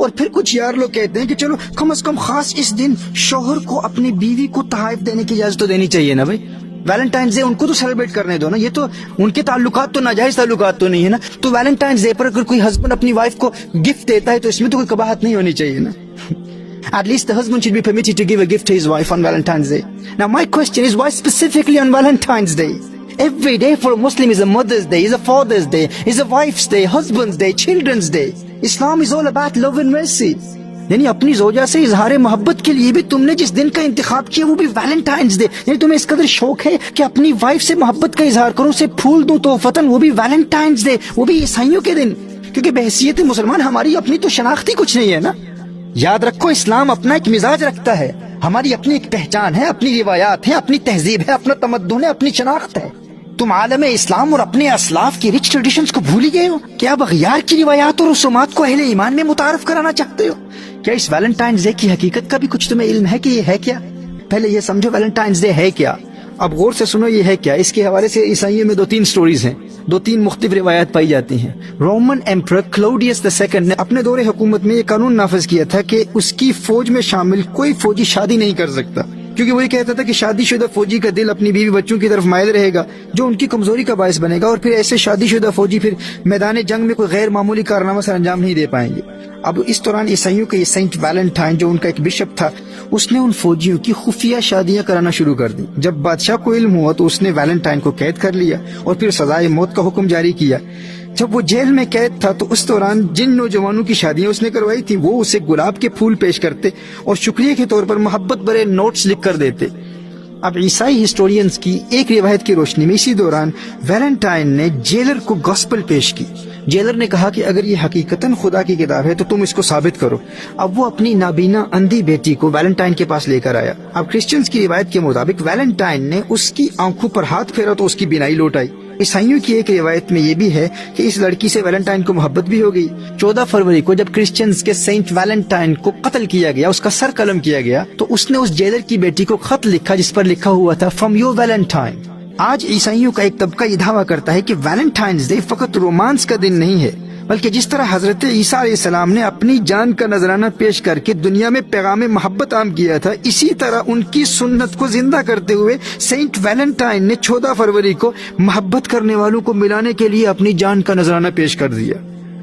اور پھر کچھ یار لوگ کہتے ہیں کہ چلو کم از کم خاص اس دن شوہر کو اپنی بیوی کو تحائف دینے کی اجازت تو دینی چاہیے نا بھائی. ویلنٹائنز ڈے ان کو تو سیلیبریٹ کرنے دو نا, یہ تو ان کے تعلقات تو ناجائز تعلقات تو نہیں ہے نا. تو ویلنٹائنز ڈے پر اگر کوئی ہسبینڈ اپنی وائف کو گفٹ دیتا ہے تو اس میں تو کوئی قباحت نہیں ہونی چاہیے نا. At least the husband should be permitted to give a gift to his wife on Valentine's Day. Now my question is, why specifically on Valentine's Day? Every day for a Muslim is a Mother's Day, is a Father's Day, is a Wife's Day, Husband's Day, Children's Day. Islam is all about love and mercy. یعنی اپنی زوجہ سے اظہار محبت کے لیے بھی تم نے جس دن کا انتخاب کیا وہ بھی ویلنٹائنز ڈے. یعنی تمہیں اس قدر شوق ہے کہ اپنی وائف سے محبت کا اظہار کرو, اسے پھول دوں تحفتاً, وہ بھی ویلنٹائنز ڈے, وہ بھی عیسائیوں کے دن. کیونکہ بحیثیت مسلمان ہماری اپنی تو شناختی کچھ نہیں ہے نا. یاد رکھو اسلام اپنا ایک مزاج رکھتا ہے, ہماری اپنی ایک پہچان ہے, اپنی روایات ہیں, اپنی تہذیب ہے, اپنا تمدن ہے, اپنی شناخت ہے. تم عالم اسلام اور اپنے اسلاف کی رچ ٹریڈیشنز کو بھول ہی گئے ہو. کیا اب اغیار کی روایات اور رسومات کو اہل ایمان میں متعارف کرانا چاہتے ہو؟ کیا اس ویلنٹائنز ڈے کی حقیقت کا بھی کچھ تمہیں علم ہے کہ یہ ہے کیا؟ پہلے یہ سمجھو ویلنٹائنز ڈے ہے کیا. اب غور سے سنو یہ ہے کیا. اس کے حوالے سے عیسائیوں میں 2-3 سٹوریز ہیں, 2-3 مختلف روایات پائی جاتی ہیں. رومن ایمپرر کلاوڈیس II نے اپنے دور حکومت میں یہ قانون نافذ کیا تھا کہ اس کی فوج میں شامل کوئی فوجی شادی نہیں کر سکتا, کیونکہ وہ یہ کہتا تھا کہ شادی شدہ فوجی کا دل اپنی بیوی بچوں کی طرف مائل رہے گا, جو ان کی کمزوری کا باعث بنے گا, اور پھر ایسے شادی شدہ فوجی پھر میدان جنگ میں کوئی غیر معمولی کارنامہ سر انجام نہیں دے پائیں گے. اب اس دوران عیسائیوں کے یہ سینٹ ویلنٹائن جو ان کا ایک بشپ تھا, اس نے ان فوجیوں کی خفیہ شادیاں کرانا شروع کر دی. جب بادشاہ کو علم ہوا تو اس نے ویلنٹائن کو قید کر لیا اور پھر سزائے موت کا حکم جاری کیا. جب وہ جیل میں قید تھا تو اس دوران جن نوجوانوں کی شادیاں اس نے کروائی تھی وہ اسے گلاب کے پھول پیش کرتے اور شکریہ کے طور پر محبت بھرے نوٹس لکھ کر دیتے. اب عیسائی ہسٹورینز کی ایک روایت کی روشنی میں اسی دوران ویلنٹائن نے جیلر کو گاسپل پیش کی. جیلر نے کہا کہ اگر یہ حقیقتاً خدا کی کتاب ہے تو تم اس کو ثابت کرو. اب وہ اپنی نابینا اندھی بیٹی کو ویلنٹائن کے پاس لے کر آیا. اب کرسچنز کی روایت کے مطابق ویلنٹائن نے اس کی آنکھوں پر ہاتھ پھیرا تو اس کی بینائی لوٹ آئی. عیسائیوں کی ایک روایت میں یہ بھی ہے کہ اس لڑکی سے ویلنٹائن کو محبت بھی ہو گئی. 14 فروری کو جب کرسچنز کے سینٹ ویلنٹائن کو قتل کیا گیا, اس کا سر قلم کیا گیا, تو اس نے اس جیلر کی بیٹی کو خط لکھا جس پر لکھا ہوا تھا فرام یور ویلنٹائن. آج عیسائیوں کا ایک طبقہ یہ دعویٰ کرتا ہے کہ ویلنٹائنز ڈے فقط رومانس کا دن نہیں ہے, بلکہ جس طرح حضرت عیسیٰ علیہ السلام نے اپنی جان کا نذرانہ پیش کر کے دنیا میں پیغام محبت عام کیا تھا, اسی طرح ان کی سنت کو زندہ کرتے ہوئے سینٹ ویلنٹائن نے 14 فروری کو محبت کرنے والوں کو ملانے کے لیے اپنی جان کا نذرانہ پیش کر دیا.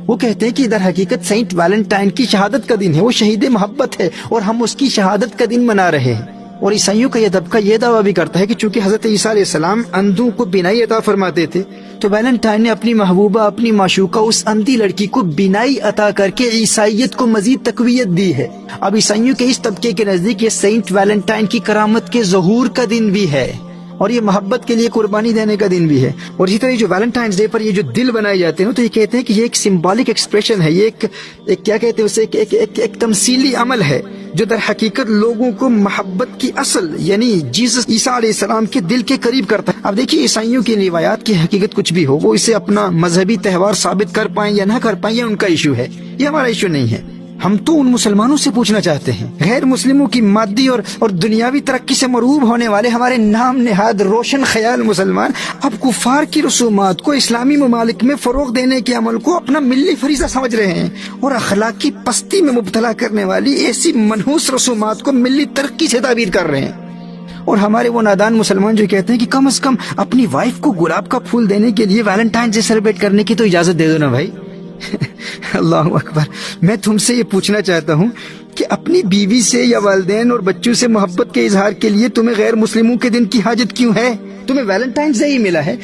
وہ کہتے ہیں کہ در حقیقت سینٹ ویلنٹائن کی شہادت کا دن ہے, وہ شہید محبت ہے اور ہم اس کی شہادت کا دن منا رہے ہیں. اور عیسائیوں کا یہ طبقہ یہ دعویٰ بھی کرتا ہے کہ چونکہ حضرت عیسیٰ علیہ السلام اندھوں کو بینائی عطا فرماتے تھے, تو ویلنٹائن نے اپنی محبوبہ, اپنی معشوقہ اس اندھی لڑکی کو بینائی عطا کر کے عیسائیت کو مزید تقویت دی ہے. اب عیسائیوں کے اس طبقے کے نزدیک یہ سینٹ ویلنٹائن کی کرامت کے ظہور کا دن بھی ہے, اور یہ محبت کے لیے قربانی دینے کا دن بھی ہے. اور اسی طرح جو ویلنٹائنز ڈے پر یہ جو دل بنائے جاتے ہیں تو یہ کہتے ہیں کہ یہ ایک سمبولک ایکسپریشن ہے, یہ ایک کیا کہتے ہیں اسے, ایک تمثیلی عمل ہے جو در حقیقت لوگوں کو محبت کی اصل یعنی جیسس عیسیٰ علیہ السلام کے دل کے قریب کرتا ہے. اب دیکھیے عیسائیوں کی روایات کی حقیقت کچھ بھی ہو, وہ اسے اپنا مذہبی تہوار ثابت کر پائیں یا نہ کر پائیں, یہ ان کا ایشو ہے, یہ ہمارا ایشو نہیں ہے. ہم تو ان مسلمانوں سے پوچھنا چاہتے ہیں, غیر مسلموں کی مادی اور دنیاوی ترقی سے مرعوب ہونے والے ہمارے نام نہاد روشن خیال مسلمان اب کفار کی رسومات کو اسلامی ممالک میں فروغ دینے کے عمل کو اپنا ملی فریضہ سمجھ رہے ہیں, اور اخلاقی پستی میں مبتلا کرنے والی ایسی منحوس رسومات کو ملی ترقی سے تعبیر کر رہے ہیں. اور ہمارے وہ نادان مسلمان جو کہتے ہیں کہ کم از کم اپنی وائف کو گلاب کا پھول دینے کے لیے ویلنٹائن ڈے سیلیبریٹ کرنے کی تو اجازت دے دو نا بھائی. اللہ اکبر. میں تم سے یہ پوچھنا چاہتا ہوں کہ اپنی بیوی سے یا والدین اور بچوں سے محبت کے اظہار کے لیے تمہیں غیر مسلموں کے دن کی حاجت کیوں ہے؟ تمہیں ویلنٹائنز ڈے ہی ملا ہے.